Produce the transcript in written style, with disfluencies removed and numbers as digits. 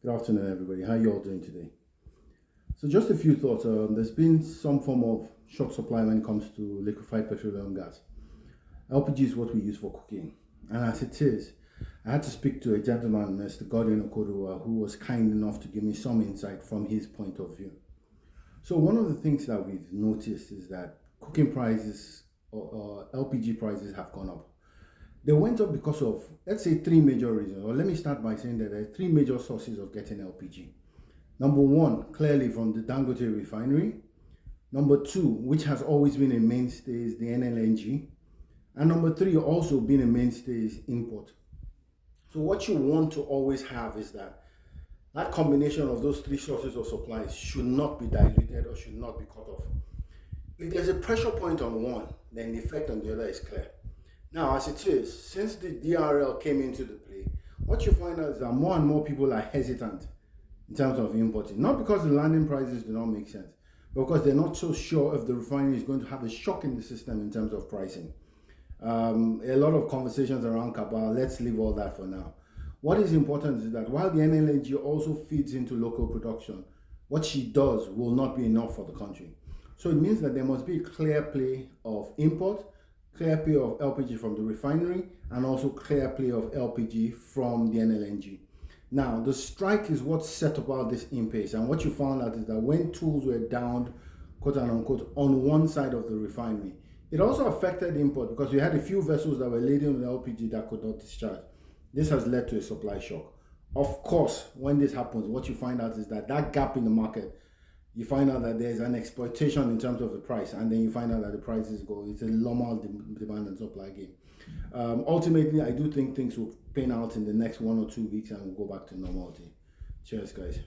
Good afternoon, everybody. How you all doing today? So, just a few thoughts. There's been some form of short supply when it comes to liquefied petroleum gas. LPG is what we use for cooking, and as it is, I had to speak to a gentleman, Mr. Gordon Okodua, who was kind enough to give me some insight from his point of view. So, one of the things that we've noticed is that cooking prices or LPG prices have gone up. They went up because of, let's say, three major reasons. Or let me start by saying that there are three major sources of getting LPG. Number one, clearly from the Dangote refinery. Number two, which has always been a mainstay, is the NLNG. And number three, also being a mainstay, is import. So what you want to always have is that combination of those three sources of supplies should not be diluted or should not be cut off. If there's a pressure point on one, then the effect on the other is clear. Now, as it is, since the DRL came into the play, what you find out is that more and more people are hesitant in terms of importing. Not because the landing prices do not make sense, but because they're not so sure if the refinery is going to have a shock in the system in terms of pricing. A lot of conversations around cabal. Let's leave all that for now. What is important is that while the NLNG also feeds into local production, what she does will not be enough for the country. So it means that there must be a clear play of import, clear play of LPG from the refinery, and also clear play of LPG from the NLNG. Now, the strike is what set about this impasse, and what you found out is that when tools were downed, quote and unquote, on one side of the refinery, it also affected import because we had a few vessels that were laden with LPG that could not discharge. This has led to a supply shock. Of course, when this happens, what you find out is that gap in the market, you find out that there's an exploitation in terms of the price, and then you find out that the prices go. It's a normal demand and supply game. Ultimately, I do think things will pan out in the next 1 or 2 weeks and we'll go back to normality. Cheers, guys.